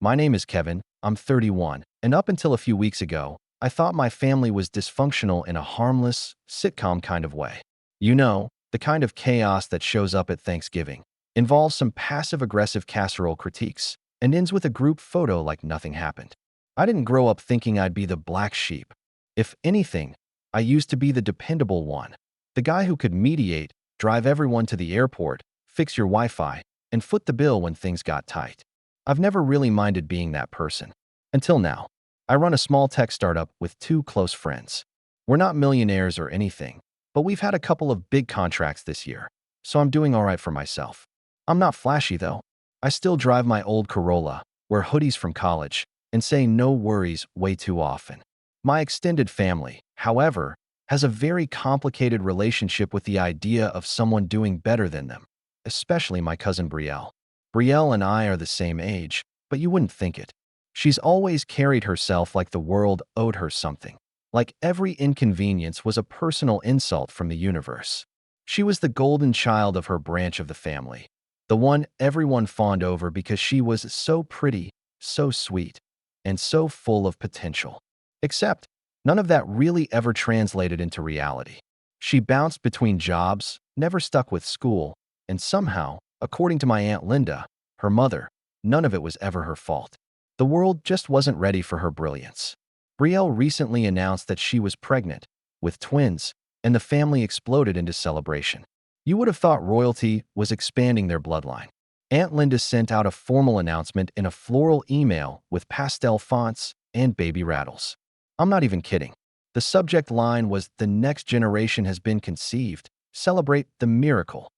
My name is Kevin, I'm 31, and up until a few weeks ago, I thought my family was dysfunctional in a harmless, sitcom kind of way. You know, the kind of chaos that shows up at Thanksgiving, involves some passive-aggressive casserole critiques, and ends with a group photo like nothing happened. I didn't grow up thinking I'd be the black sheep. If anything, I used to be the dependable one, the guy who could mediate, drive everyone to the airport, fix your Wi-Fi, and foot the bill when things got tight. I've never really minded being that person. Until now. I run a small tech startup with two close friends. We're not millionaires or anything, but we've had a couple of big contracts this year, so I'm doing all right for myself. I'm not flashy though. I still drive my old Corolla, wear hoodies from college, and say no worries way too often. My extended family, however, has a very complicated relationship with the idea of someone doing better than them, especially my cousin Brielle. Brielle and I are the same age, but you wouldn't think it. She's always carried herself like the world owed her something, like every inconvenience was a personal insult from the universe. She was the golden child of her branch of the family, the one everyone fawned over because she was so pretty, so sweet, and so full of potential. Except, none of that really ever translated into reality. She bounced between jobs, never stuck with school, and somehow, according to my Aunt Linda, her mother, none of it was ever her fault. The world just wasn't ready for her brilliance. Brielle recently announced that she was pregnant, with twins, and the family exploded into celebration. You would have thought royalty was expanding their bloodline. Aunt Linda sent out a formal announcement in a floral email with pastel fonts and baby rattles. I'm not even kidding. The subject line was, "The next generation has been conceived. Celebrate the miracle."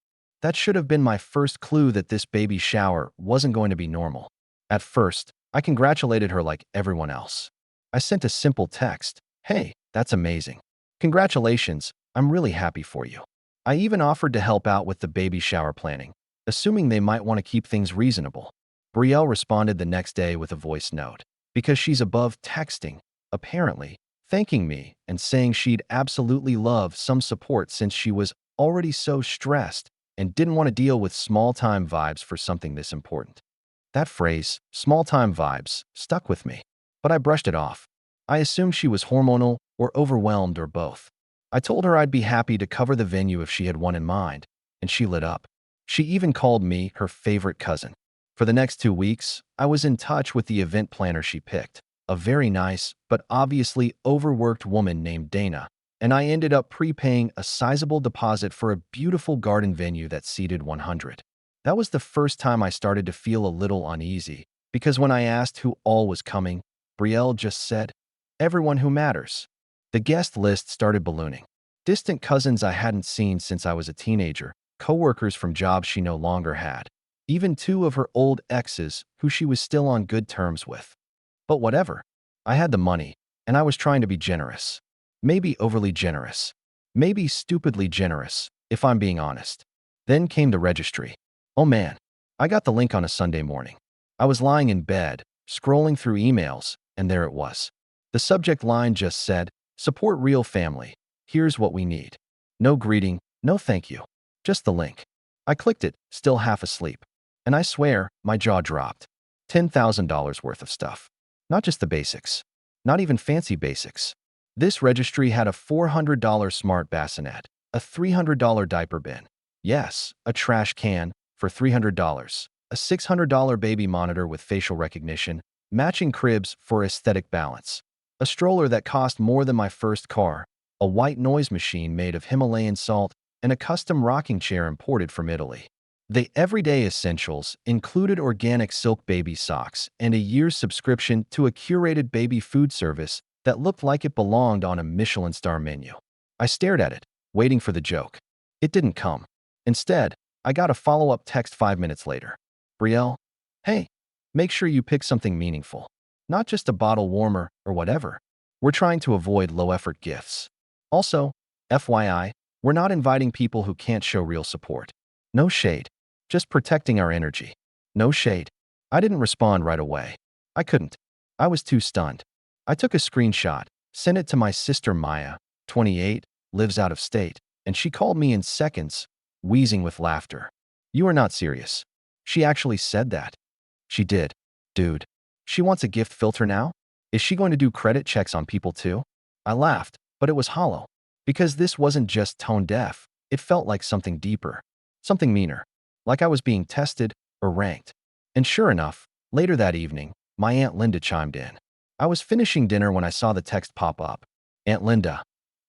That should have been my first clue that this baby shower wasn't going to be normal. At first, I congratulated her like everyone else. I sent a simple text, "Hey, that's amazing. Congratulations, I'm really happy for you." I even offered to help out with the baby shower planning, assuming they might want to keep things reasonable. Brielle responded the next day with a voice note, because she's above texting, apparently, thanking me and saying she'd absolutely love some support since she was already so stressed and didn't want to deal with small-time vibes for something this important. That phrase, small-time vibes, stuck with me, but I brushed it off. I assumed she was hormonal or overwhelmed or both. I told her I'd be happy to cover the venue if she had one in mind, and she lit up. She even called me her favorite cousin. For the next 2 weeks, I was in touch with the event planner she picked, a very nice but obviously overworked woman named Dana, and I ended up prepaying a sizable deposit for a beautiful garden venue that seated 100. That was the first time I started to feel a little uneasy, because when I asked who all was coming, Brielle just said, "Everyone who matters." The guest list started ballooning. Distant cousins I hadn't seen since I was a teenager, coworkers from jobs she no longer had, even two of her old exes who she was still on good terms with. But whatever. I had the money, and I was trying to be generous. Maybe overly generous. Maybe stupidly generous, if I'm being honest. Then came the registry. Oh man, I got the link on a Sunday morning. I was lying in bed, scrolling through emails, and there it was. The subject line just said, "Support real family. Here's what we need." No greeting, no thank you. Just the link. I clicked it, still half asleep. And I swear, my jaw dropped. $10,000 worth of stuff. Not just the basics. Not even fancy basics. This registry had a $400 smart bassinet, a $300 diaper bin. Yes, a trash can for $300, a $600 baby monitor with facial recognition, matching cribs for aesthetic balance, a stroller that cost more than my first car, a white noise machine made of Himalayan salt, and a custom rocking chair imported from Italy. The everyday essentials included organic silk baby socks and a year's subscription to a curated baby food service that looked like it belonged on a Michelin star menu. I stared at it, waiting for the joke. It didn't come. Instead, I got a follow-up text 5 minutes later. "Brielle, hey, make sure you pick something meaningful. Not just a bottle warmer or whatever. We're trying to avoid low-effort gifts. Also, FYI, we're not inviting people who can't show real support. No shade. Just protecting our energy. No shade." I didn't respond right away. I couldn't. I was too stunned. I took a screenshot, sent it to my sister Maya, 28, lives out of state, and she called me in seconds, wheezing with laughter. "You are not serious. She actually said that." "She did. Dude. She wants a gift filter now? Is she going to do credit checks on people too? I laughed, but it was hollow. Because this wasn't just tone deaf, it felt like something deeper, something meaner, like I was being tested or ranked. And sure enough, later that evening, my Aunt Linda chimed in. I was finishing dinner when I saw the text pop up. Aunt Linda,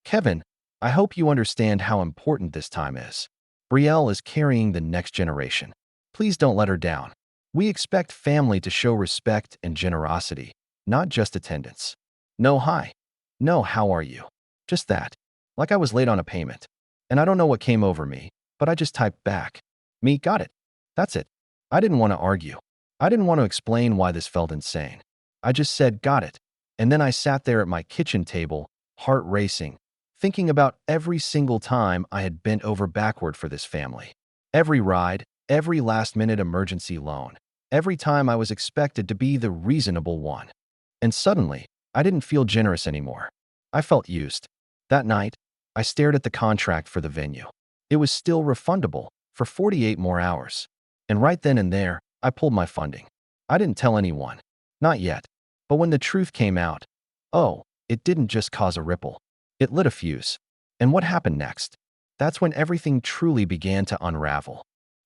Kevin, I hope you understand how important this time is. Brielle is carrying the next generation. Please don't let her down. We expect family to show respect and generosity, not just attendance. No hi. No how are you. Just that. Like I was late on a payment. And I don't know what came over me, but I just typed back. Me, got it. That's it. I didn't want to argue. I didn't want to explain why this felt insane. I just said, got it. And then I sat there at my kitchen table, heart racing, thinking about every single time I had bent over backward for this family. Every ride, every last-minute emergency loan, every time I was expected to be the reasonable one. And suddenly, I didn't feel generous anymore. I felt used. That night, I stared at the contract for the venue. It was still refundable for 48 more hours. And right then and there, I pulled my funding. I didn't tell anyone. Not yet. But when the truth came out, oh, it didn't just cause a ripple. It lit a fuse. And what happened next? That's when everything truly began to unravel.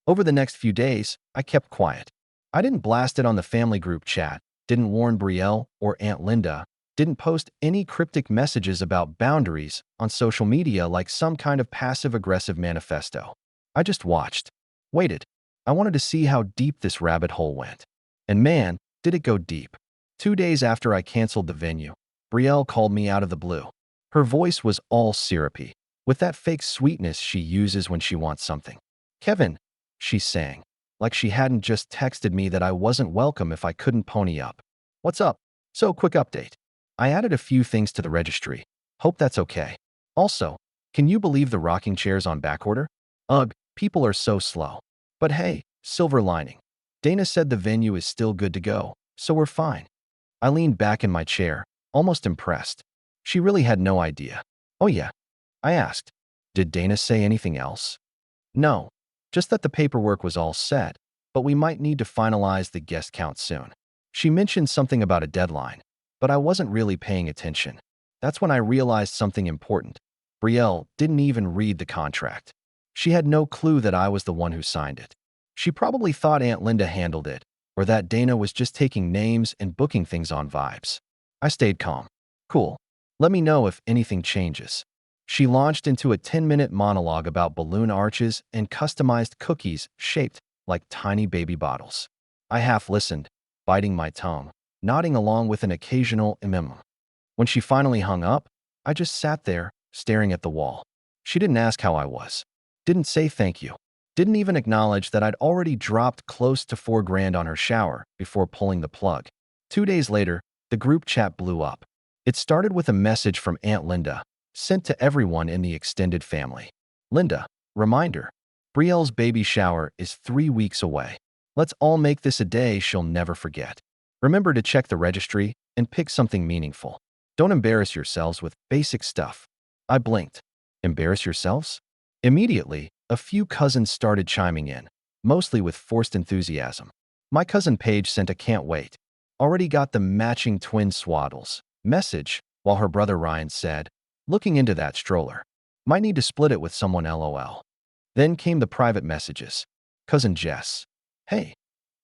Over the next few days, I kept quiet. I didn't blast it on the family group chat, didn't warn Brielle or Aunt Linda, didn't post any cryptic messages about boundaries on social media like some kind of passive-aggressive manifesto. I just watched. Waited. I wanted to see how deep this rabbit hole went. And man, did it go deep. 2 days after I canceled the venue, Brielle called me out of the blue. Her voice was all syrupy, with that fake sweetness she uses when she wants something. Kevin, she sang, like she hadn't just texted me that I wasn't welcome if I couldn't pony up. What's up? So, quick update. I added a few things to the registry. Hope that's okay. Also, can you believe the rocking chairs on backorder? Ugh, people are so slow. But hey, silver lining. Dana said the venue is still good to go, so we're fine. I leaned back in my chair, almost impressed. She really had no idea. Oh yeah, I asked. Did Dana say anything else? No, just that the paperwork was all set, but we might need to finalize the guest count soon. She mentioned something about a deadline, but I wasn't really paying attention. That's when I realized something important. Brielle didn't even read the contract. She had no clue that I was the one who signed it. She probably thought Aunt Linda handled it, or that Dana was just taking names and booking things on vibes. I stayed calm. Cool. Let me know if anything changes. She launched into a 10-minute monologue about balloon arches and customized cookies shaped like tiny baby bottles. I half listened, biting my tongue, nodding along with an occasional When she finally hung up, I just sat there, staring at the wall. She didn't ask how I was. Didn't say thank you. Didn't even acknowledge that I'd already dropped close to $4,000 on her shower before pulling the plug. 2 days later, the group chat blew up. It started with a message from Aunt Linda, sent to everyone in the extended family. Linda, reminder, Brielle's baby shower is 3 weeks away. Let's all make this a day she'll never forget. Remember to check the registry and pick something meaningful. Don't embarrass yourselves with basic stuff. I blinked. Embarrass yourselves? Immediately, a few cousins started chiming in, mostly with forced enthusiasm. My cousin Paige sent a can't wait. Already got the matching twin swaddles message, while her brother Ryan said, looking into that stroller. Might need to split it with someone LOL. Then came the private messages. Cousin Jess. Hey,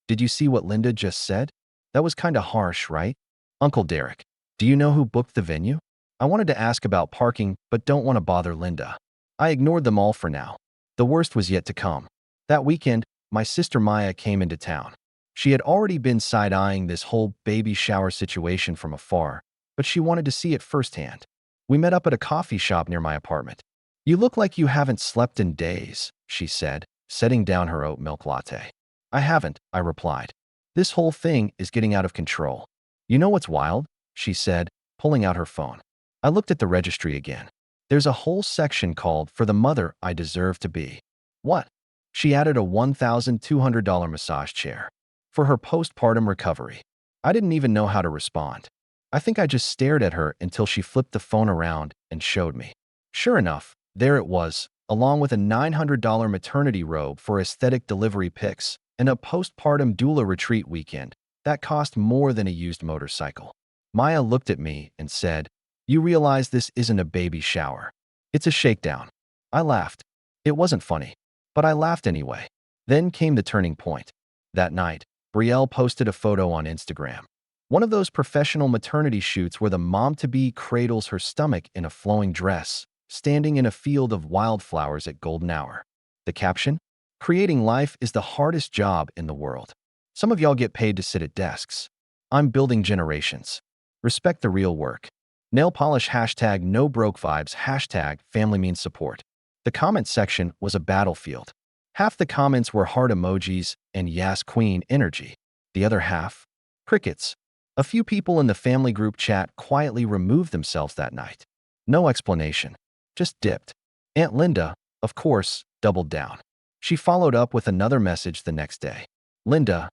did you see what Linda just said? That was kinda harsh, right? Uncle Derek. Do you know who booked the venue? I wanted to ask about parking, but don't want to bother Linda. I ignored them all for now. The worst was yet to come. That weekend, my sister Maya came into town. She had already been side-eyeing this whole baby shower situation from afar, but she wanted to see it firsthand. We met up at a coffee shop near my apartment. You look like you haven't slept in days, she said, setting down her oat milk latte. I haven't, I replied. This whole thing is getting out of control. You know what's wild? She said, pulling out her phone. I looked at the registry again. There's a whole section called For the Mother I Deserve to Be. What? She added a $1,200 massage chair. For her postpartum recovery. I didn't even know how to respond. I think I just stared at her until she flipped the phone around and showed me. Sure enough, there it was, along with a $900 maternity robe for aesthetic delivery pics and a postpartum doula retreat weekend That cost more than a used motorcycle. Maya looked at me and said, "You realize this isn't a baby shower. It's a shakedown." I laughed. It wasn't funny, but I laughed anyway. Then came the turning point. That night, Brielle posted a photo on Instagram. One of those professional maternity shoots where the mom-to-be cradles her stomach in a flowing dress, standing in a field of wildflowers at golden hour. The caption? "Creating life is the hardest job in the world. Some of y'all get paid to sit at desks. I'm building generations. Respect the real work." Nail polish hashtag no broke vibes hashtag family means support. The comment section was a battlefield. Half the comments were heart emojis and "Yas Queen" energy. The other half? Crickets. A few people in the family group chat quietly removed themselves that night. No explanation. Just dipped. Aunt Linda, of course, doubled down. She followed up with another message the next day. "Linda,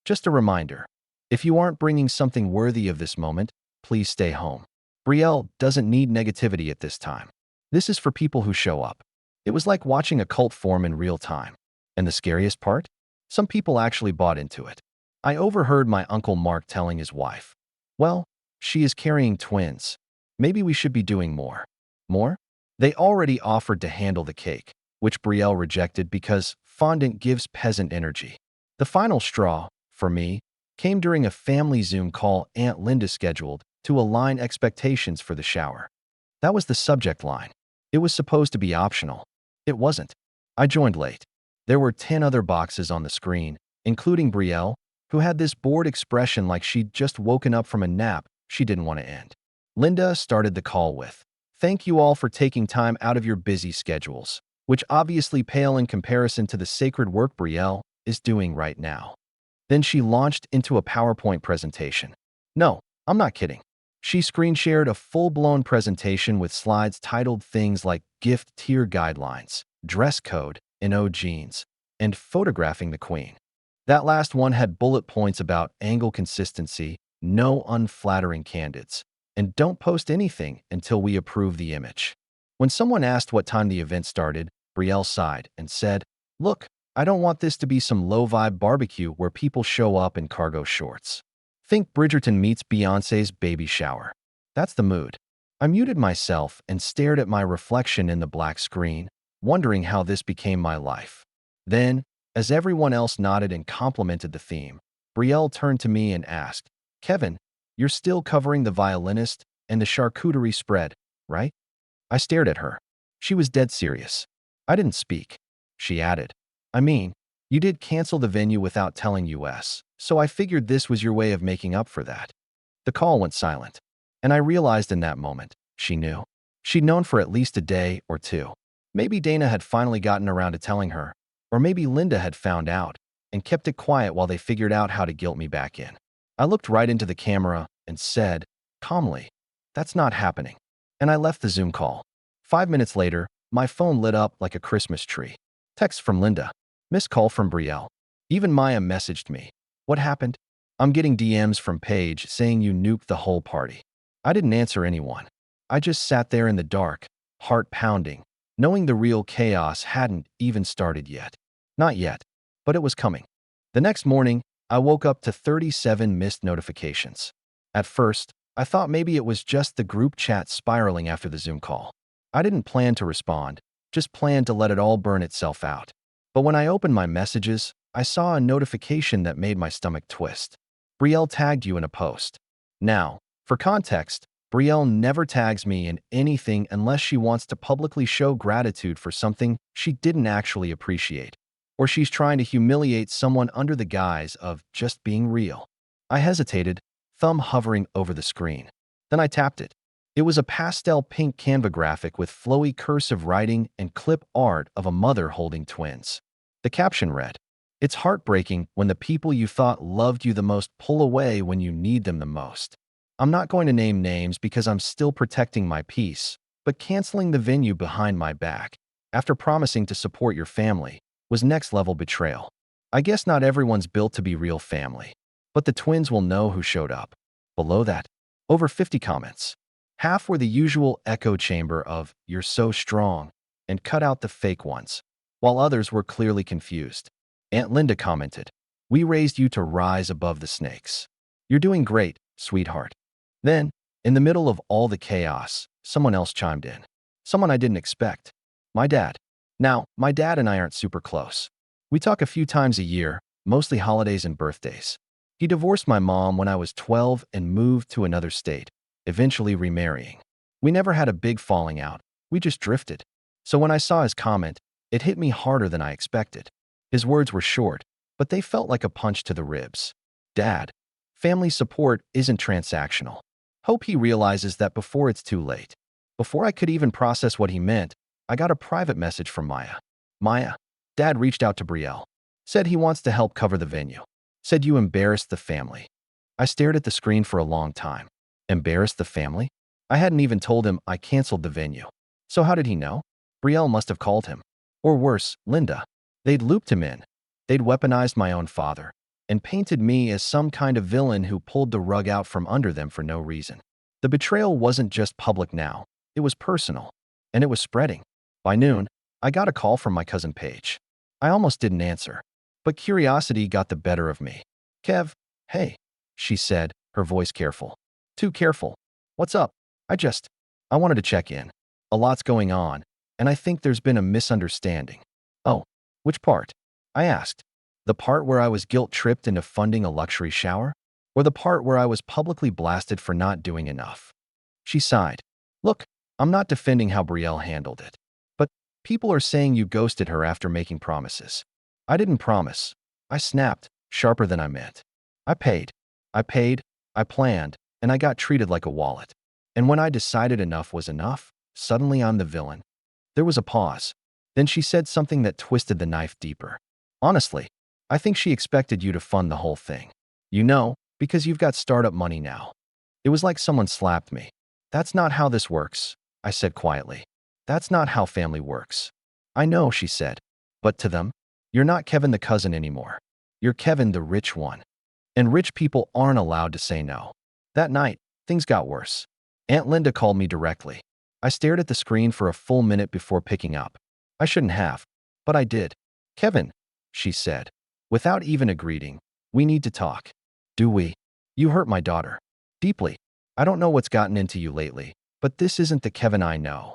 just a reminder. If you aren't bringing something worthy of this moment, please stay home. Brielle doesn't need negativity at this time. This is for people who show up." It was like watching a cult form in real time. And the scariest part? Some people actually bought into it. I overheard my Uncle Mark telling his wife, "Well, she is carrying twins. Maybe we should be doing more." More? They already offered to handle the cake, which Brielle rejected because fondant gives peasant energy. The final straw, for me, came during a family Zoom call Aunt Linda scheduled to align expectations for the shower. That was the subject line. It was supposed to be optional. It wasn't. I joined late. There were 10 other boxes on the screen, including Brielle, who had this bored expression like she'd just woken up from a nap she didn't want to end. Linda started the call with, "Thank you all for taking time out of your busy schedules, which obviously pale in comparison to the sacred work Brielle is doing right now." Then she launched into a PowerPoint presentation. No, I'm not kidding. She screen shared a full-blown presentation with slides titled things like gift tier guidelines, dress code, no jeans, and photographing the queen. That last one had bullet points about angle consistency, no unflattering candidates, and don't post anything until we approve the image. When someone asked what time the event started, Brielle sighed and said, "Look, I don't want this to be some low-vibe barbecue where people show up in cargo shorts. Think Bridgerton meets Beyoncé's baby shower. That's the mood." I muted myself and stared at my reflection in the black screen, wondering how this became my life. Then, as everyone else nodded and complimented the theme, Brielle turned to me and asked, "Kevin, you're still covering the violinist and the charcuterie spread, right?" I stared at her. She was dead serious. I didn't speak. She added, "I mean, you did cancel the venue without telling us, so I figured this was your way of making up for that." The call went silent, and I realized in that moment, she knew. She'd known for at least a day or two. Maybe Dana had finally gotten around to telling her, or maybe Linda had found out and kept it quiet while they figured out how to guilt me back in. I looked right into the camera and said, calmly, "That's not happening." And I left the Zoom call. 5 minutes later, my phone lit up like a Christmas tree. Text from Linda. Missed call from Brielle. Even Maya messaged me. "What happened?" I'm getting DMs from Paige saying you nuked the whole party. I didn't answer anyone. I just sat there in the dark, heart pounding, knowing the real chaos hadn't even started yet. Not yet, but it was coming. The next morning, I woke up to 37 missed notifications. At first, I thought maybe it was just the group chat spiraling after the Zoom call. I didn't plan to respond, just planned to let it all burn itself out. But when I opened my messages, I saw a notification that made my stomach twist. "Brielle tagged you in a post." Now, for context, Brielle never tags me in anything unless she wants to publicly show gratitude for something she didn't actually appreciate, or she's trying to humiliate someone under the guise of just being real. I hesitated, thumb hovering over the screen. Then I tapped it. It was a pastel pink Canva graphic with flowy cursive writing and clip art of a mother holding twins. The caption read, "It's heartbreaking when the people you thought loved you the most pull away when you need them the most." I'm not going to name names because I'm still protecting my peace, but canceling the venue behind my back, after promising to support your family, was next-level betrayal. I guess not everyone's built to be real family, but the twins will know who showed up. Below that, over 50 comments. Half were the usual echo chamber of "you're so strong" and cut out the fake ones, while others were clearly confused. Aunt Linda commented, We raised you to rise above the snakes. You're doing great, sweetheart." Then, in the middle of all the chaos, someone else chimed in. Someone I didn't expect. My dad. Now, my dad and I aren't super close. We talk a few times a year, mostly holidays and birthdays. He divorced my mom when I was 12 and moved to another state, eventually remarrying. We never had a big falling out. We just drifted. So when I saw his comment, it hit me harder than I expected. His words were short, but they felt like a punch to the ribs. Dad, family support isn't transactional. Hope he realizes that before it's too late. Before I could even process what he meant, I got a private message from Maya. Maya, Dad reached out to Brielle. Said he wants to help cover the venue. Said you embarrassed the family. I stared at the screen for a long time. Embarrassed the family? I hadn't even told him I canceled the venue. So how did he know? Brielle must have called him. Or worse, Linda. They'd looped him in. They'd weaponized my own father and painted me as some kind of villain who pulled the rug out from under them for no reason. The betrayal wasn't just public now. It was personal. And it was spreading. By noon, I got a call from my cousin Paige. I almost didn't answer. But curiosity got the better of me. "Kev, hey," she said, her voice careful. "Too careful. What's up? I wanted to check in. A lot's going on, and I think there's been a misunderstanding." "Oh, which part?" I asked. The part where I was guilt-tripped into funding a luxury shower? Or the part where I was publicly blasted for not doing enough? She sighed. "Look, I'm not defending how Brielle handled it. But people are saying you ghosted her after making promises." "I didn't promise." I snapped, sharper than I meant. I paid. I planned, and I got treated like a wallet. And when I decided enough was enough, suddenly I'm the villain. There was a pause. Then she said something that twisted the knife deeper. "Honestly, I think she expected you to fund the whole thing. You know, because you've got startup money now." It was like someone slapped me. "That's not how this works," I said quietly. "That's not how family works." "I know," she said. "But to them, you're not Kevin the cousin anymore. You're Kevin the rich one. And rich people aren't allowed to say no." That night, things got worse. Aunt Linda called me directly. I stared at the screen for a full minute before picking up. I shouldn't have, but I did. "Kevin," she said, without even a greeting, "we need to talk." "Do we?" "You hurt my daughter. Deeply. I don't know what's gotten into you lately, but this isn't the Kevin I know."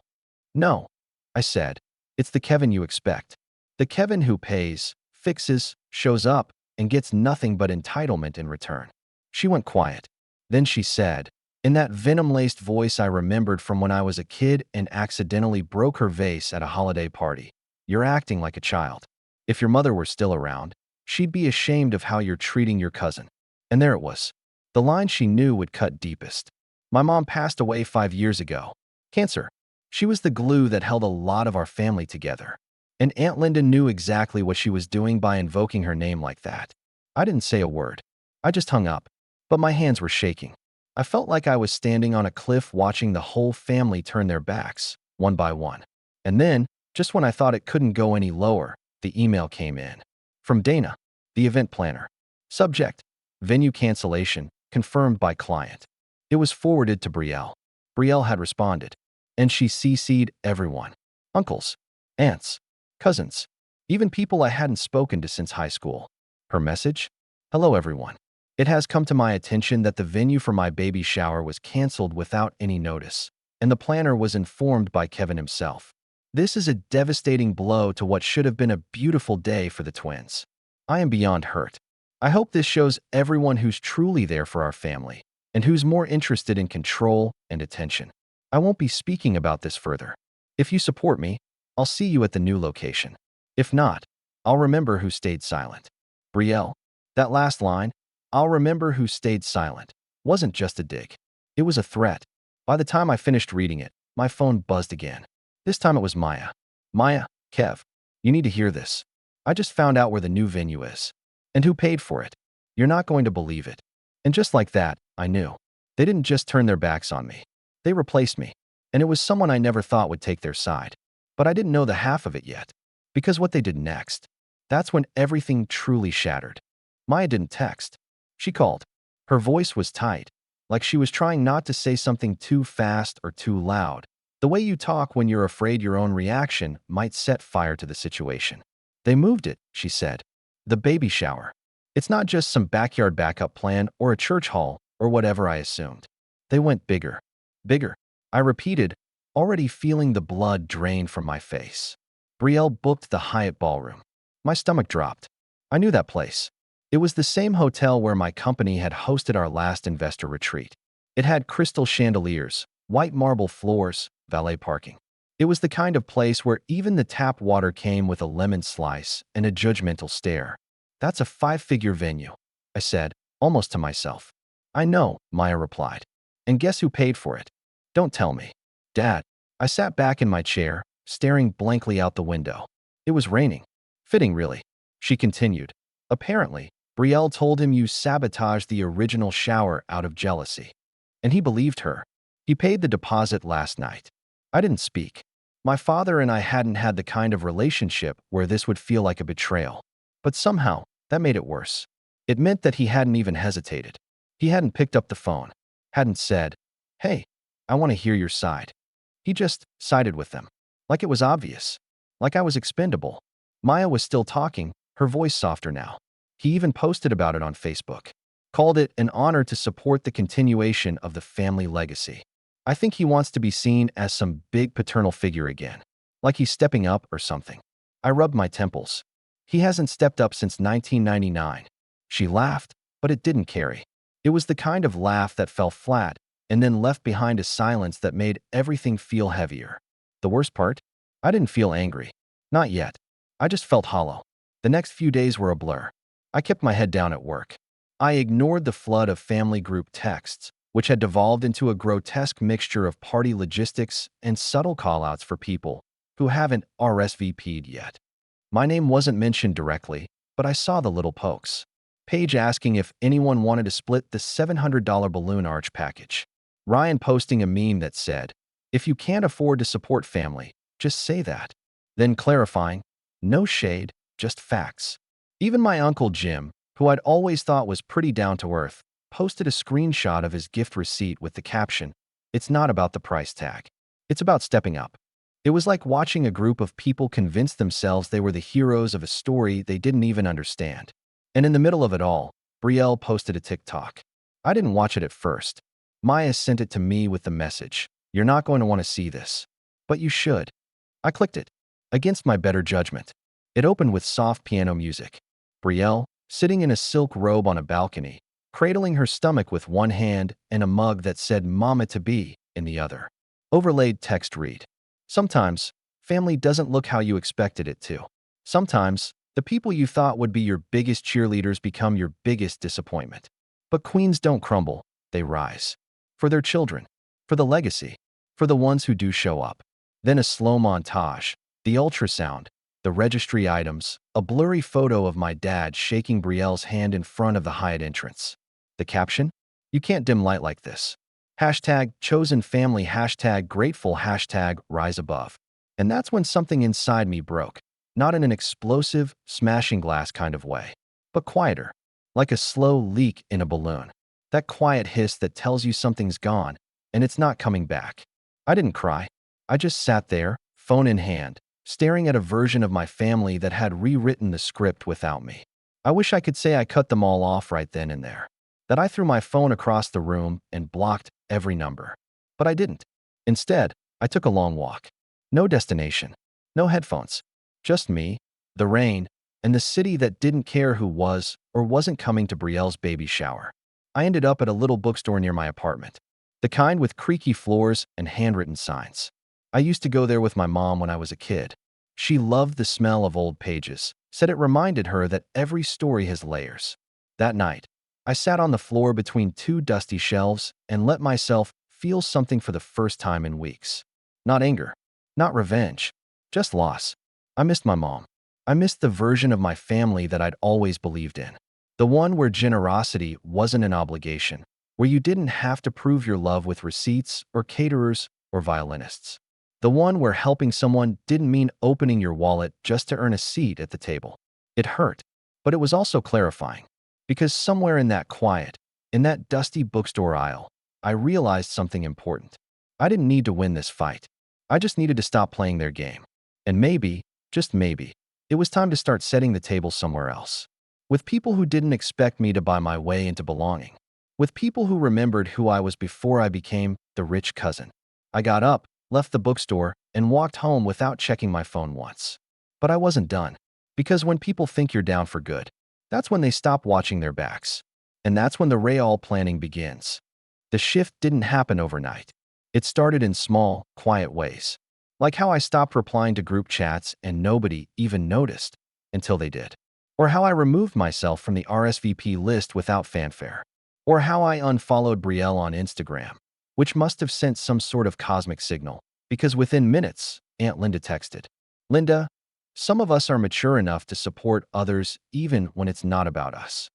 "No," I said. "It's the Kevin you expect. The Kevin who pays, fixes, shows up, and gets nothing but entitlement in return." She went quiet. Then she said, in that venom-laced voice I remembered from when I was a kid and accidentally broke her vase at a holiday party, "You're acting like a child. If your mother were still around, she'd be ashamed of how you're treating your cousin." And there it was. The line she knew would cut deepest. My mom passed away 5 years ago. Cancer. She was the glue that held a lot of our family together. And Aunt Linda knew exactly what she was doing by invoking her name like that. I didn't say a word. I just hung up. But my hands were shaking. I felt like I was standing on a cliff watching the whole family turn their backs, one by one. And then, just when I thought it couldn't go any lower, the email came in. From Dana, the event planner. Subject: venue cancellation, confirmed by client. It was forwarded to Brielle. Brielle had responded. And she CC'd everyone. Uncles, aunts, cousins, even people I hadn't spoken to since high school. Her message? "Hello everyone. It has come to my attention that the venue for my baby shower was canceled without any notice, and the planner was informed by Kevin himself. This is a devastating blow to what should have been a beautiful day for the twins. I am beyond hurt. I hope this shows everyone who's truly there for our family, and who's more interested in control and attention. I won't be speaking about this further. If you support me, I'll see you at the new location. If not, I'll remember who stayed silent." Brielle, that last line, "I'll remember who stayed silent," wasn't just a dig. It was a threat. By the time I finished reading it, my phone buzzed again. This time it was Maya. "Maya, Kev, you need to hear this. I just found out where the new venue is. And who paid for it. You're not going to believe it." And just like that, I knew. They didn't just turn their backs on me. They replaced me. And it was someone I never thought would take their side. But I didn't know the half of it yet. Because what they did next, that's when everything truly shattered. Maya didn't text. She called. Her voice was tight, like she was trying not to say something too fast or too loud. The way you talk when you're afraid your own reaction might set fire to the situation. "They moved it," she said. "The baby shower. It's not just some backyard backup plan or a church hall or whatever I assumed. They went bigger. Bigger. I repeated, already feeling the blood drain from my face. Brielle booked the Hyatt ballroom. My stomach dropped. I knew that place. It was the same hotel where my company had hosted our last investor retreat. It had crystal chandeliers, white marble floors, valet parking. It was the kind of place where even the tap water came with a lemon slice and a judgmental stare. That's a five-figure venue, I said, almost to myself. I know, Maya replied. And guess who paid for it? Don't tell me. Dad. I sat back in my chair, staring blankly out the window. It was raining. Fitting, really. She continued. Apparently, Brielle told him you sabotaged the original shower out of jealousy. And he believed her. He paid the deposit last night. I didn't speak. My father and I hadn't had the kind of relationship where this would feel like a betrayal. But somehow, that made it worse. It meant that he hadn't even hesitated. He hadn't picked up the phone, hadn't said, "Hey, I want to hear your side." He just sided with them. Like it was obvious. Like I was expendable. Maya was still talking, her voice softer now. He even posted about it on Facebook. Called it an honor to support the continuation of the family legacy. I think he wants to be seen as some big paternal figure again. Like he's stepping up or something. I rubbed my temples. He hasn't stepped up since 1999. She laughed, but it didn't carry. It was the kind of laugh that fell flat and then left behind a silence that made everything feel heavier. The worst part? I didn't feel angry. Not yet. I just felt hollow. The next few days were a blur. I kept my head down at work. I ignored the flood of family group texts, which had devolved into a grotesque mixture of party logistics and subtle callouts for people who haven't RSVP'd yet. My name wasn't mentioned directly, but I saw the little pokes. Paige asking if anyone wanted to split the $700 balloon arch package. Ryan posting a meme that said, "If you can't afford to support family, just say that." Then clarifying, "No shade, just facts." Even my Uncle Jim, who I'd always thought was pretty down to earth, posted a screenshot of his gift receipt with the caption, "It's not about the price tag. It's about stepping up." It was like watching a group of people convince themselves they were the heroes of a story they didn't even understand. And in the middle of it all, Brielle posted a TikTok. I didn't watch it at first. Maya sent it to me with the message, "You're not going to want to see this. But you should." I clicked it. Against my better judgment. It opened with soft piano music. Brielle, sitting in a silk robe on a balcony, cradling her stomach with one hand and a mug that said "Mama to be" in the other. Overlaid text read. Sometimes, family doesn't look how you expected it to. Sometimes, the people you thought would be your biggest cheerleaders become your biggest disappointment. But queens don't crumble, they rise. For their children, for the legacy, for the ones who do show up. Then a slow montage, the ultrasound, the registry items, a blurry photo of my dad shaking Brielle's hand in front of the Hyatt entrance. The caption? "You can't dim light like this. Hashtag chosen family, hashtag grateful, hashtag rise above." And that's when something inside me broke. Not in an explosive, smashing glass kind of way, but quieter, like a slow leak in a balloon. That quiet hiss that tells you something's gone, and it's not coming back. I didn't cry. I just sat there, phone in hand, staring at a version of my family that had rewritten the script without me. I wish I could say I cut them all off right then and there. That I threw my phone across the room and blocked every number. But I didn't. Instead, I took a long walk. No destination. No headphones. Just me, the rain, and the city that didn't care who was or wasn't coming to Brielle's baby shower. I ended up at a little bookstore near my apartment. The kind with creaky floors and handwritten signs. I used to go there with my mom when I was a kid. She loved the smell of old pages, said it reminded her that every story has layers. That night, I sat on the floor between two dusty shelves and let myself feel something for the first time in weeks. Not anger, not revenge, just loss. I missed my mom. I missed the version of my family that I'd always believed in. The one where generosity wasn't an obligation, where you didn't have to prove your love with receipts or caterers or violinists. The one where helping someone didn't mean opening your wallet just to earn a seat at the table. It hurt, but it was also clarifying. Because somewhere in that quiet, in that dusty bookstore aisle, I realized something important. I didn't need to win this fight. I just needed to stop playing their game. And maybe, just maybe, it was time to start setting the table somewhere else. with people who didn't expect me to buy my way into belonging, with people who remembered who I was before I became the rich cousin. I got up, left the bookstore, and walked home without checking my phone once. But I wasn't done, because when people think you're down for good, that's when they stop watching their backs. And that's when the real planning begins. The shift didn't happen overnight. It started in small, quiet ways. Like how I stopped replying to group chats and nobody even noticed until they did. Or how I removed myself from the RSVP list without fanfare. Or how I unfollowed Brielle on Instagram, which must have sent some sort of cosmic signal, because within minutes, Aunt Linda texted, "Linda, some of us are mature enough to support others even when it's not about us."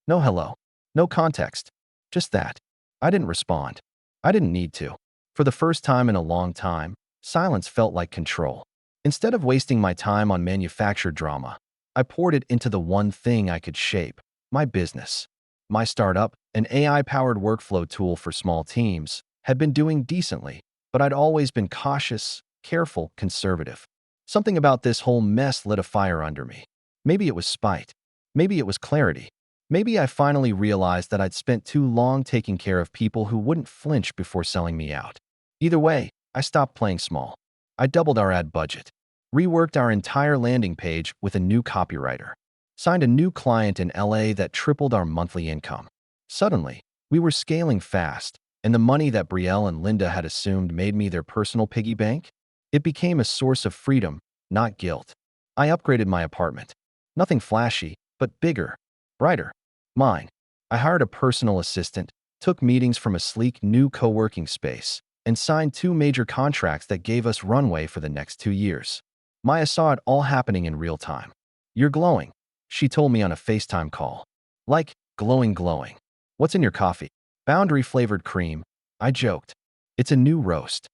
No hello, no context, just that. I didn't respond. I didn't need to. For the first time in a long time, silence felt like control. Instead of wasting my time on manufactured drama, I poured it into the one thing I could shape: my business. My startup, an AI-powered workflow tool for small teams, had been doing decently, but I'd always been cautious, careful, conservative. Something about this whole mess lit a fire under me. Maybe it was spite. Maybe it was clarity. Maybe I finally realized that I'd spent too long taking care of people who wouldn't flinch before selling me out. Either way, I stopped playing small. I doubled our ad budget, reworked our entire landing page with a new copywriter, signed a new client in LA that tripled our monthly income. Suddenly, we were scaling fast, and the money that Brielle and Linda had assumed made me their personal piggy bank, it became a source of freedom, not guilt. I upgraded my apartment. Nothing flashy, but bigger, brighter. Mine. I hired a personal assistant, took meetings from a sleek new co-working space, and signed 2 major contracts that gave us runway for the next 2 years. Maya saw it all happening in real time. "You're glowing," she told me on a FaceTime call. "Like, glowing. What's in your coffee?" "Boundary-flavored cream," I joked. "It's a new roast."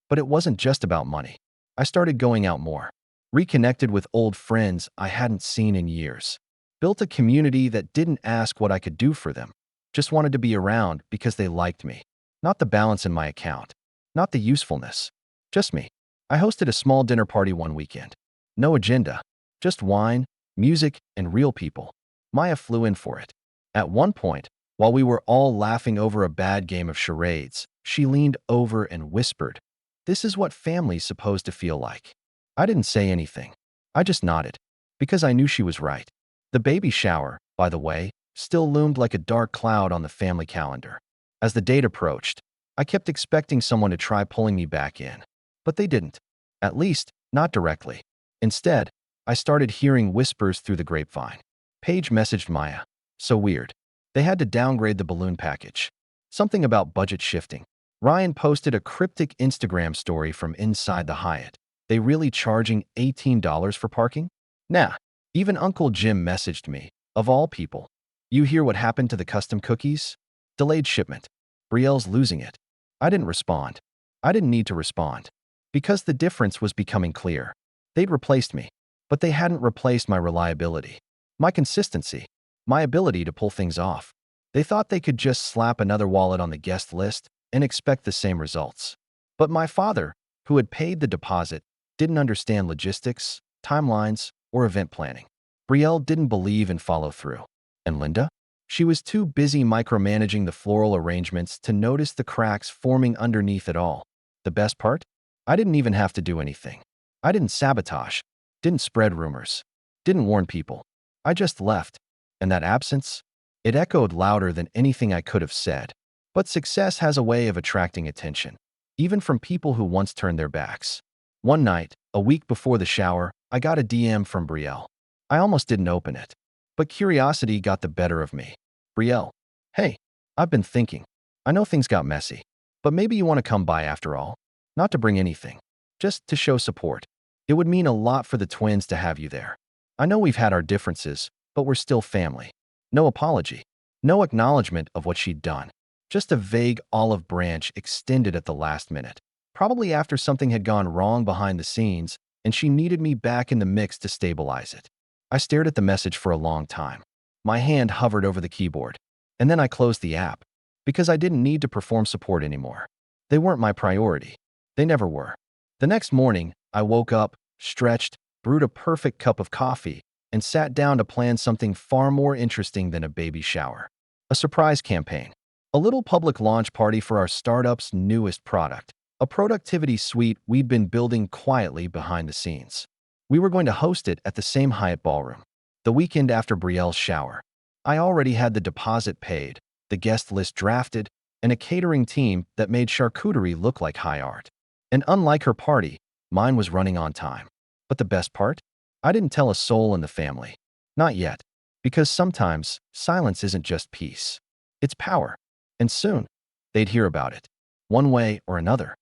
But it wasn't just about money. I started going out more, reconnected with old friends I hadn't seen in years, built a community that didn't ask what I could do for them, just wanted to be around because they liked me. Not the balance in my account, not the usefulness, just me. I hosted a small dinner party one weekend. No agenda, just wine, music, and real people. Maya flew in for it. At one point, while we were all laughing over a bad game of charades, she leaned over and whispered, "This is what family's supposed to feel like." I didn't say anything. I just nodded, because I knew she was right. The baby shower, by the way, still loomed like a dark cloud on the family calendar. As the date approached, I kept expecting someone to try pulling me back in. But they didn't. At least, not directly. Instead, I started hearing whispers through the grapevine. Paige messaged Maya. So weird. They had to downgrade the balloon package. Something about budget shifting. Ryan posted a cryptic Instagram story from inside the Hyatt. They really charging $18 for parking? Nah. Even Uncle Jim messaged me. Of all people. "You hear what happened to the custom cookies? Delayed shipment. Brielle's losing it." I didn't respond. I didn't need to respond. Because the difference was becoming clear. They'd replaced me, but they hadn't replaced my reliability, my consistency, my ability to pull things off. They thought they could just slap another wallet on the guest list and expect the same results. But my father, who had paid the deposit, didn't understand logistics, timelines, or event planning. Brielle didn't believe in follow-through. And Linda? She was too busy micromanaging the floral arrangements to notice the cracks forming underneath it all. The best part? I didn't even have to do anything. I didn't sabotage, didn't spread rumors, didn't warn people. I just left. And that absence? It echoed louder than anything I could have said. But success has a way of attracting attention, even from people who once turned their backs. One night, a week before the shower, I got a DM from Brielle. I almost didn't open it, but curiosity got the better of me. "Brielle, hey, I've been thinking. I know things got messy, but maybe you want to come by after all. Not to bring anything, just to show support. It would mean a lot for the twins to have you there. I know we've had our differences, but we're still family." No apology, no acknowledgement of what she'd done. Just a vague olive branch extended at the last minute. Probably after something had gone wrong behind the scenes and she needed me back in the mix to stabilize it. I stared at the message for a long time. My hand hovered over the keyboard. And then I closed the app, because I didn't need to perform support anymore. They weren't my priority. They never were. The next morning, I woke up, stretched, brewed a perfect cup of coffee, and sat down to plan something far more interesting than a baby shower. A surprise campaign. A little public launch party for our startup's newest product. A productivity suite we'd been building quietly behind the scenes. We were going to host it at the same Hyatt ballroom, the weekend after Brielle's shower. I already had the deposit paid, the guest list drafted, and a catering team that made charcuterie look like high art. And unlike her party, mine was running on time. But the best part? I didn't tell a soul in the family. Not yet. Because sometimes, silence isn't just peace. It's power. And soon, they'd hear about it. One way or another.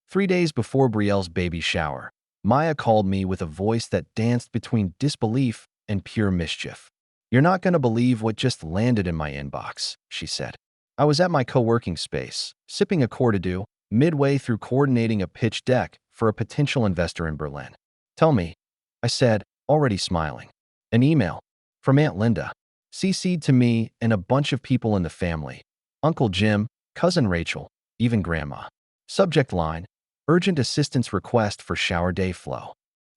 3 days before Brielle's baby shower, Maya called me with a voice that danced between disbelief and pure mischief. "You're not going to believe what just landed in my inbox," she said. I was at my co-working space, sipping a Cordidu, midway through coordinating a pitch deck for a potential investor in Berlin. "Tell me," I said, already smiling. "An email from Aunt Linda, CC'd to me and a bunch of people in the family. Uncle Jim, cousin Rachel, even Grandma. Subject line, urgent assistance request for shower day flow."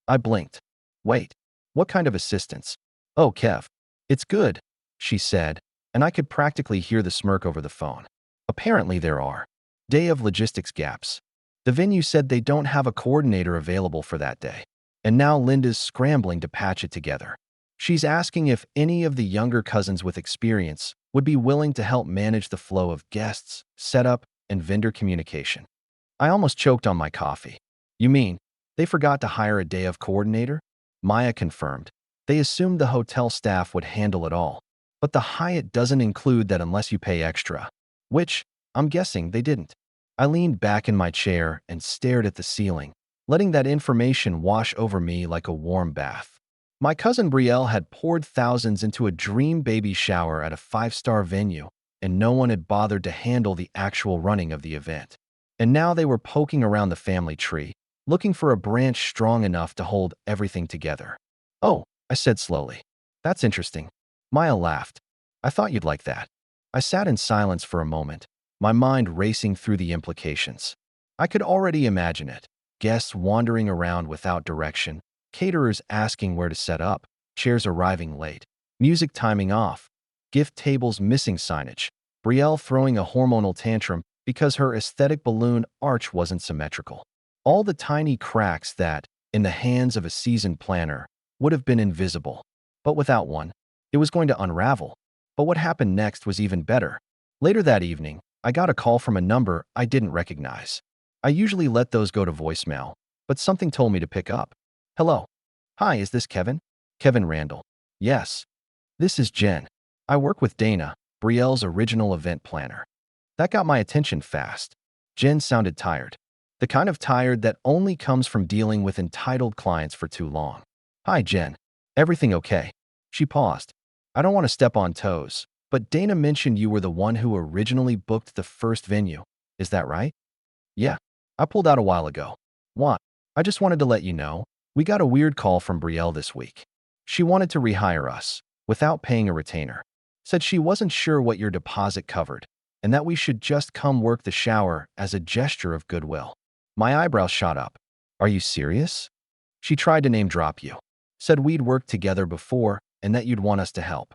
I blinked. "Wait, what kind of assistance?" "Oh, Kev. It's good," she said, and I could practically hear the smirk over the phone. "Apparently there are. Day of logistics gaps. The venue said they don't have a coordinator available for that day. And now Linda's scrambling to patch it together. She's asking if any of the younger cousins with experience would be willing to help manage the flow of guests, setup, and vendor communication." I almost choked on my coffee. "You mean, they forgot to hire a day of coordinator?" Maya confirmed. "They assumed the hotel staff would handle it all. But the Hyatt doesn't include that unless you pay extra." Which, I'm guessing they didn't. I leaned back in my chair and stared at the ceiling, letting that information wash over me like a warm bath. My cousin Brielle had poured thousands into a dream baby shower at a 5-star venue, and no one had bothered to handle the actual running of the event. And now they were poking around the family tree, looking for a branch strong enough to hold everything together. "Oh," I said slowly. "That's interesting." Maya laughed. "I thought you'd like that." I sat in silence for a moment, my mind racing through the implications. I could already imagine it. Guests wandering around without direction, caterers asking where to set up, chairs arriving late, music timing off, gift tables missing signage, Brielle throwing a hormonal tantrum because her aesthetic balloon arch wasn't symmetrical. All the tiny cracks that, in the hands of a seasoned planner, would have been invisible. But without one, it was going to unravel. But what happened next was even better. Later that evening, I got a call from a number I didn't recognize. I usually let those go to voicemail, but something told me to pick up. "Hello. Hi, is this Kevin?" "Kevin Randall." "Yes. This is Jen. I work with Dana, Brielle's original event planner." That got my attention fast. Jen sounded tired. The kind of tired that only comes from dealing with entitled clients for too long. "Hi, Jen. Everything okay?" She paused. "I don't want to step on toes, but Dana mentioned you were the one who originally booked the first venue. Is that right?" "Yeah. I pulled out a while ago." "Why?" "I just wanted to let you know, we got a weird call from Brielle this week. She wanted to rehire us, without paying a retainer. Said she wasn't sure what your deposit covered, and that we should just come work the shower as a gesture of goodwill." My eyebrows shot up. "Are you serious?" "She tried to name drop you. Said we'd worked together before and that you'd want us to help."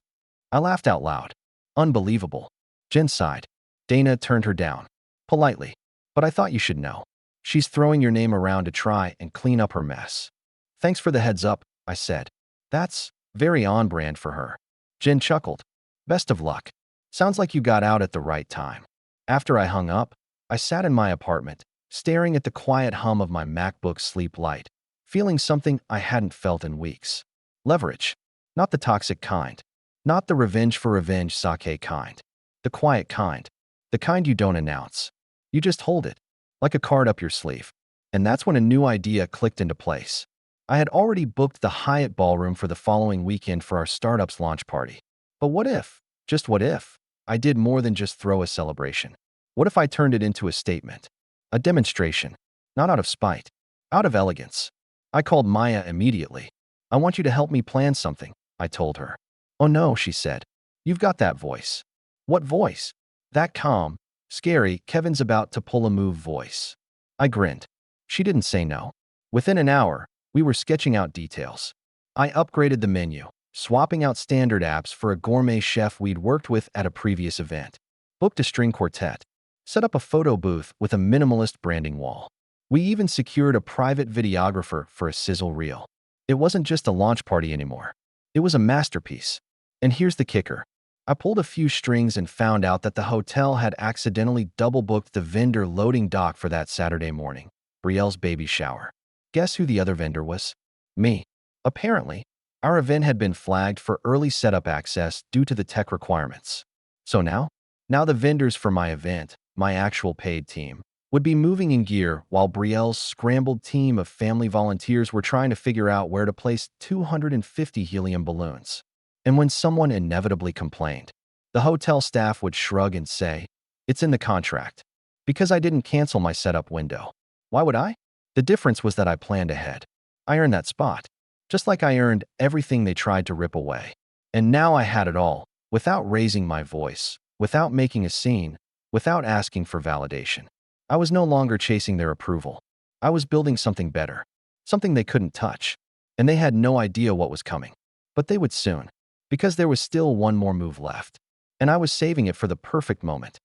I laughed out loud. "Unbelievable." Jen sighed. Dana turned her down. Politely. "But I thought you should know. She's throwing your name around to try and clean up her mess." "Thanks for the heads up," I said. "That's very on brand for her." Jen chuckled. "Best of luck. Sounds like you got out at the right time." After I hung up, I sat in my apartment, staring at the quiet hum of my MacBook Sleep Lite, feeling something I hadn't felt in weeks. Leverage. Not the toxic kind. Not the revenge for revenge sake kind. The quiet kind. The kind you don't announce. You just hold it, like a card up your sleeve. And that's when a new idea clicked into place. I had already booked the Hyatt ballroom for the following weekend for our startup's launch party. But what if, just what if, I did more than just throw a celebration? What if I turned it into a statement? A demonstration. Not out of spite. Out of elegance. I called Maya immediately. "I want you to help me plan something," I told her. "Oh no," she said. "You've got that voice." "What voice?" "That calm, scary, Kevin's about to pull a move voice." I grinned. She didn't say no. Within an hour, we were sketching out details. I upgraded the menu, swapping out standard apps for a gourmet chef we'd worked with at a previous event, booked a string quartet, set up a photo booth with a minimalist branding wall. We even secured a private videographer for a sizzle reel. It wasn't just a launch party anymore. It was a masterpiece. And here's the kicker. I pulled a few strings and found out that the hotel had accidentally double-booked the vendor loading dock for that Saturday morning, Brielle's baby shower. Guess who the other vendor was? Me. Apparently, our event had been flagged for early setup access due to the tech requirements. So now the vendors for my event, my actual paid team, would be moving in gear while Brielle's scrambled team of family volunteers were trying to figure out where to place 250 helium balloons. And when someone inevitably complained, the hotel staff would shrug and say, "It's in the contract." Because I didn't cancel my setup window. Why would I? The difference was that I planned ahead. I earned that spot, just like I earned everything they tried to rip away. And now I had it all, without raising my voice, without making a scene, without asking for validation. I was no longer chasing their approval. I was building something better, something they couldn't touch, and they had no idea what was coming. But they would soon, because there was still one more move left, and I was saving it for the perfect moment.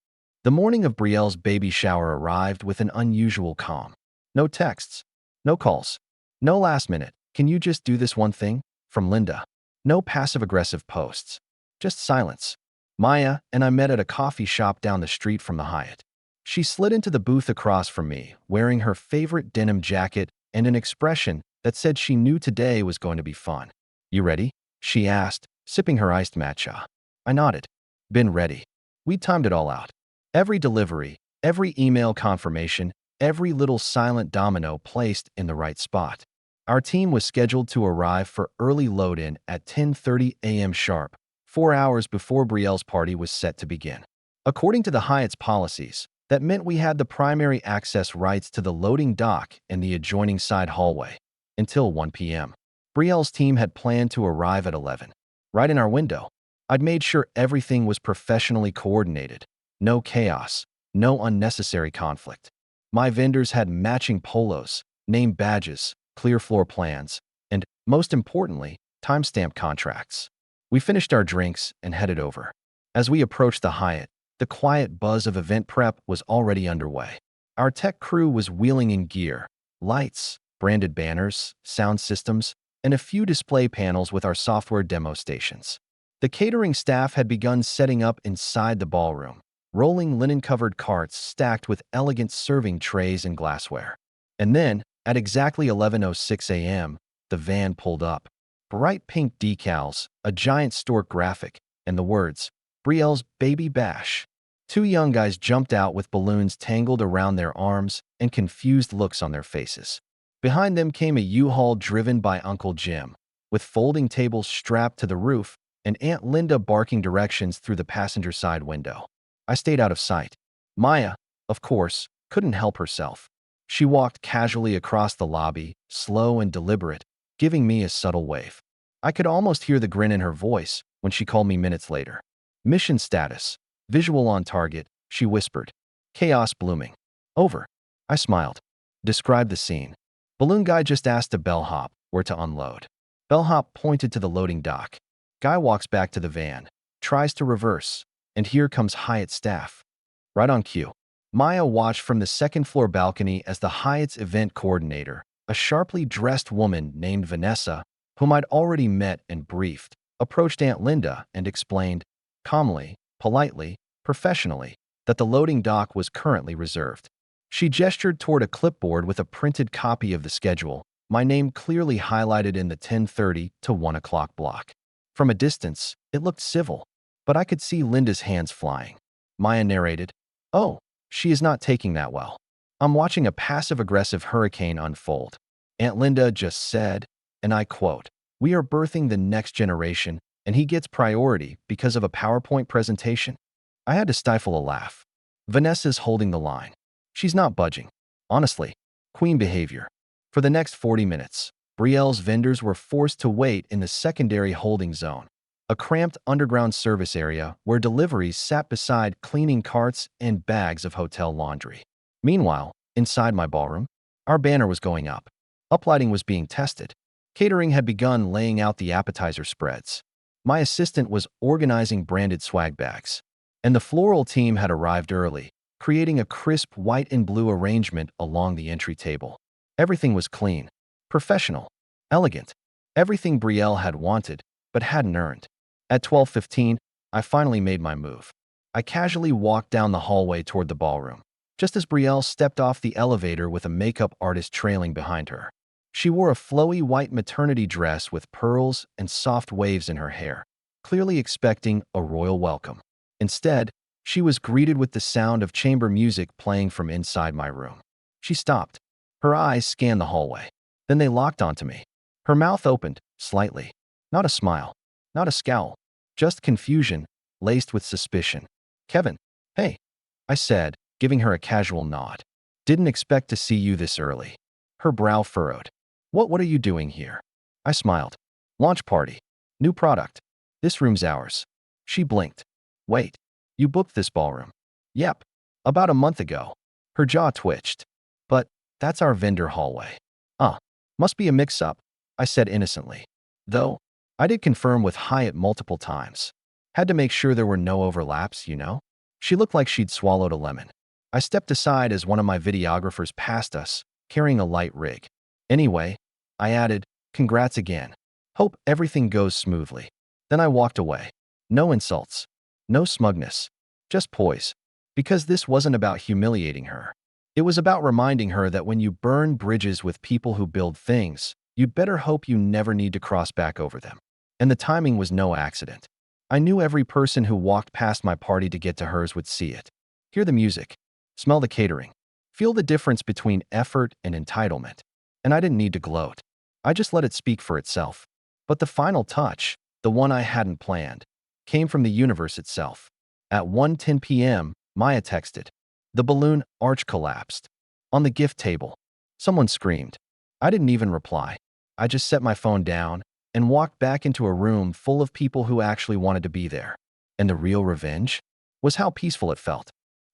The morning of Brielle's baby shower arrived with an unusual calm. No texts, no calls, no last minute, "Can you just do this one thing?" from Linda. No passive-aggressive posts, just silence. Maya and I met at a coffee shop down the street from the Hyatt. She slid into the booth across from me, wearing her favorite denim jacket and an expression that said she knew today was going to be fun. "You ready?" she asked, sipping her iced matcha. I nodded. Been ready. We timed it all out. Every delivery, every email confirmation, every little silent domino placed in the right spot. Our team was scheduled to arrive for early load-in at 10:30 a.m. sharp, 4 hours before Brielle's party was set to begin. According to the Hyatt's policies, that meant we had the primary access rights to the loading dock and the adjoining side hallway until 1 p.m. Brielle's team had planned to arrive at 11, right in our window. I'd made sure everything was professionally coordinated. No chaos, no unnecessary conflict. My vendors had matching polos, name badges, clear floor plans, and, most importantly, timestamp contracts. We finished our drinks and headed over. As we approached the Hyatt, the quiet buzz of event prep was already underway. Our tech crew was wheeling in gear, lights, branded banners, sound systems, and a few display panels with our software demo stations. The catering staff had begun setting up inside the ballroom, rolling linen-covered carts stacked with elegant serving trays and glassware. And then, at exactly 11:06 a.m., the van pulled up. Bright pink decals, a giant stork graphic, and the words, "Brielle's Baby Bash." Two young guys jumped out with balloons tangled around their arms and confused looks on their faces. Behind them came a U-Haul driven by Uncle Jim, with folding tables strapped to the roof and Aunt Linda barking directions through the passenger side window. I stayed out of sight. Maya, of course, couldn't help herself. She walked casually across the lobby, slow and deliberate, giving me a subtle wave. I could almost hear the grin in her voice when she called me minutes later. "Mission status. Visual on target," she whispered. "Chaos blooming." "Over." I smiled. Described the scene. Balloon guy just asked a bellhop where to unload. Bellhop pointed to the loading dock. Guy walks back to the van, tries to reverse, and here comes Hyatt staff. Right on cue. Maya watched from the second-floor balcony as the Hyatt's event coordinator, a sharply dressed woman named Vanessa, whom I'd already met and briefed, approached Aunt Linda and explained, calmly, politely, professionally, that the loading dock was currently reserved. She gestured toward a clipboard with a printed copy of the schedule, my name clearly highlighted in the 10:30 to 1 o'clock block. From a distance, it looked civil, but I could see Linda's hands flying. Maya narrated, "Oh, she is not taking that well. I'm watching a passive-aggressive hurricane unfold." Aunt Linda just said, and I quote, "We are birthing the next generation, and he gets priority because of a PowerPoint presentation." I had to stifle a laugh. Vanessa's holding the line. She's not budging. Honestly, queen behavior. For the next 40 minutes, Brielle's vendors were forced to wait in the secondary holding zone, a cramped underground service area where deliveries sat beside cleaning carts and bags of hotel laundry. Meanwhile, inside my ballroom, our banner was going up. Uplighting was being tested. Catering had begun laying out the appetizer spreads. My assistant was organizing branded swag bags. And the floral team had arrived early, creating a crisp white and blue arrangement along the entry table. Everything was clean, professional, elegant. Everything Brielle had wanted, but hadn't earned. At 12:15, I finally made my move. I casually walked down the hallway toward the ballroom, just as Brielle stepped off the elevator with a makeup artist trailing behind her. She wore a flowy white maternity dress with pearls and soft waves in her hair, clearly expecting a royal welcome. Instead, she was greeted with the sound of chamber music playing from inside my room. She stopped. Her eyes scanned the hallway. Then they locked onto me. Her mouth opened, slightly. Not a smile, not a scowl, just confusion, laced with suspicion. "Kevin, hey," I said, giving her a casual nod. "Didn't expect to see you this early." Her brow furrowed. What are you doing here?" I smiled. "Launch party. New product. This room's ours." She blinked. "Wait, you booked this ballroom?" "Yep. About a month ago." Her jaw twitched. "But that's our vendor hallway." Must be a mix-up," I said innocently. Though, I did confirm with Hyatt multiple times. Had to make sure there were no overlaps, you know? She looked like she'd swallowed a lemon. I stepped aside as one of my videographers passed us, carrying a light rig. "Anyway," I added, "congrats again. Hope everything goes smoothly." Then I walked away. No insults. No smugness. Just poise. Because this wasn't about humiliating her. It was about reminding her that when you burn bridges with people who build things, you'd better hope you never need to cross back over them. And the timing was no accident. I knew every person who walked past my party to get to hers would see it. Hear the music. Smell the catering. Feel the difference between effort and entitlement. And I didn't need to gloat. I just let it speak for itself. But the final touch, the one I hadn't planned, came from the universe itself. At 1:10 p.m., Maya texted. The balloon arch collapsed. On the gift table. Someone screamed. I didn't even reply. I just set my phone down and walked back into a room full of people who actually wanted to be there. And the real revenge was how peaceful it felt.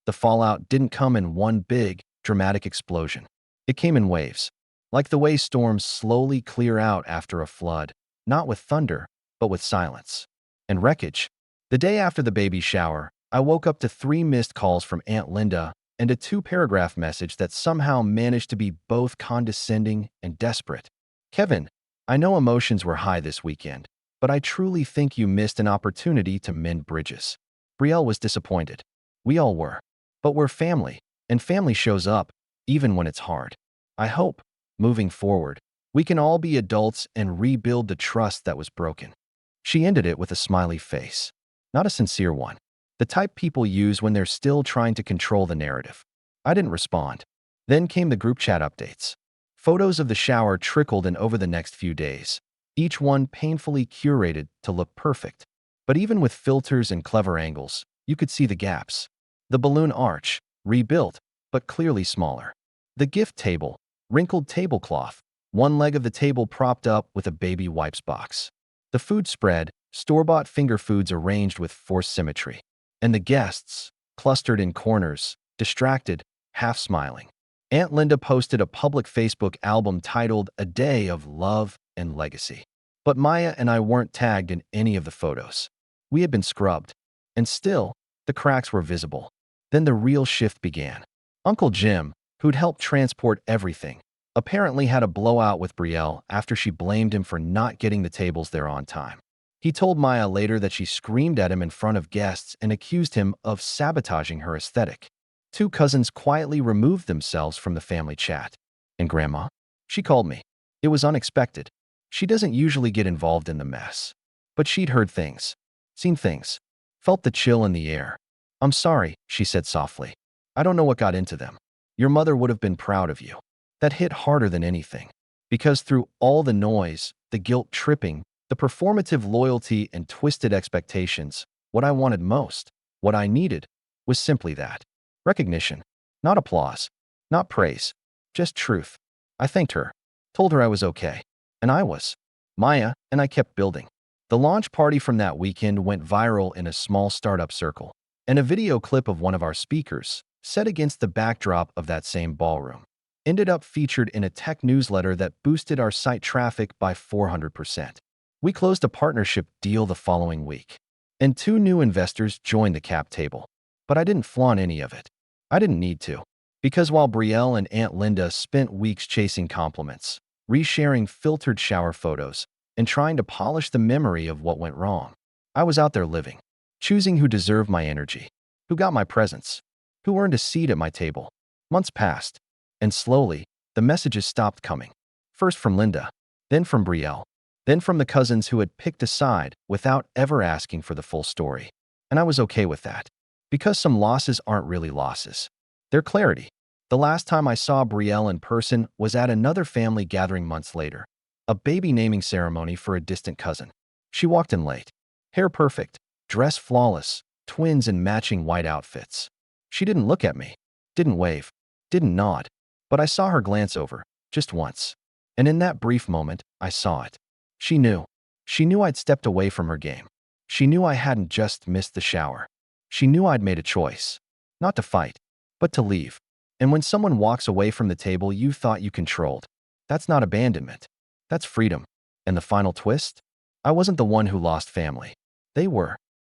The fallout didn't come in one big, dramatic explosion. It came in waves, like the way storms slowly clear out after a flood, not with thunder, but with silence. And wreckage. The day after the baby shower, I woke up to 3 missed calls from Aunt Linda and a 2-paragraph message that somehow managed to be both condescending and desperate. "Kevin, I know emotions were high this weekend, but I truly think you missed an opportunity to mend bridges." Brielle was disappointed. We all were. But we're family, and family shows up, even when it's hard. I hope, moving forward, we can all be adults and rebuild the trust that was broken. She ended it with a smiley face. Not a sincere one. The type people use when they're still trying to control the narrative. I didn't respond. Then came the group chat updates. Photos of the shower trickled in over the next few days, each one painfully curated to look perfect. But even with filters and clever angles, you could see the gaps. The balloon arch, rebuilt, but clearly smaller. The gift table, wrinkled tablecloth, one leg of the table propped up with a baby wipes box. The food spread, store-bought finger foods arranged with forced symmetry. And the guests, clustered in corners, distracted, half smiling. Aunt Linda posted a public Facebook album titled "A Day of Love and Legacy." But Maya and I weren't tagged in any of the photos. We had been scrubbed. And still, the cracks were visible. Then the real shift began. Uncle Jim, who'd helped transport everything, apparently had a blowout with Brielle after she blamed him for not getting the tables there on time. He told Maya later that she screamed at him in front of guests and accused him of sabotaging her aesthetic. 2 cousins quietly removed themselves from the family chat. And Grandma? She called me. It was unexpected. She doesn't usually get involved in the mess. But she'd heard things, seen things, felt the chill in the air. "I'm sorry," she said softly. "I don't know what got into them. Your mother would have been proud of you." That hit harder than anything. Because through all the noise, the guilt tripping, the performative loyalty and twisted expectations, what I wanted most, what I needed, was simply that. Recognition. Not applause. Not praise. Just truth. I thanked her. Told her I was okay. And I was. Maya and I kept building. The launch party from that weekend went viral in a small startup circle. And a video clip of one of our speakers, set against the backdrop of that same ballroom. ended up featured in a tech newsletter that boosted our site traffic by 400%. We closed a partnership deal the following week, and 2 new investors joined the cap table. But I didn't flaunt any of it. I didn't need to. Because while Brielle and Aunt Linda spent weeks chasing compliments, resharing filtered shower photos, and trying to polish the memory of what went wrong, I was out there living, choosing who deserved my energy, who got my presence, who earned a seat at my table. Months passed, and slowly, the messages stopped coming. First from Linda, then from Brielle, then from the cousins who had picked a side without ever asking for the full story. And I was okay with that, because some losses aren't really losses. They're clarity. The last time I saw Brielle in person was at another family gathering months later, a baby naming ceremony for a distant cousin. She walked in late, hair perfect, dress flawless, twins in matching white outfits. She didn't look at me, didn't wave, didn't nod, but I saw her glance over, just once. And in that brief moment, I saw it. She knew. She knew I'd stepped away from her game. She knew I hadn't just missed the shower. She knew I'd made a choice. Not to fight, but to leave. And when someone walks away from the table you thought you controlled, that's not abandonment. That's freedom. And the final twist? I wasn't the one who lost family. They were.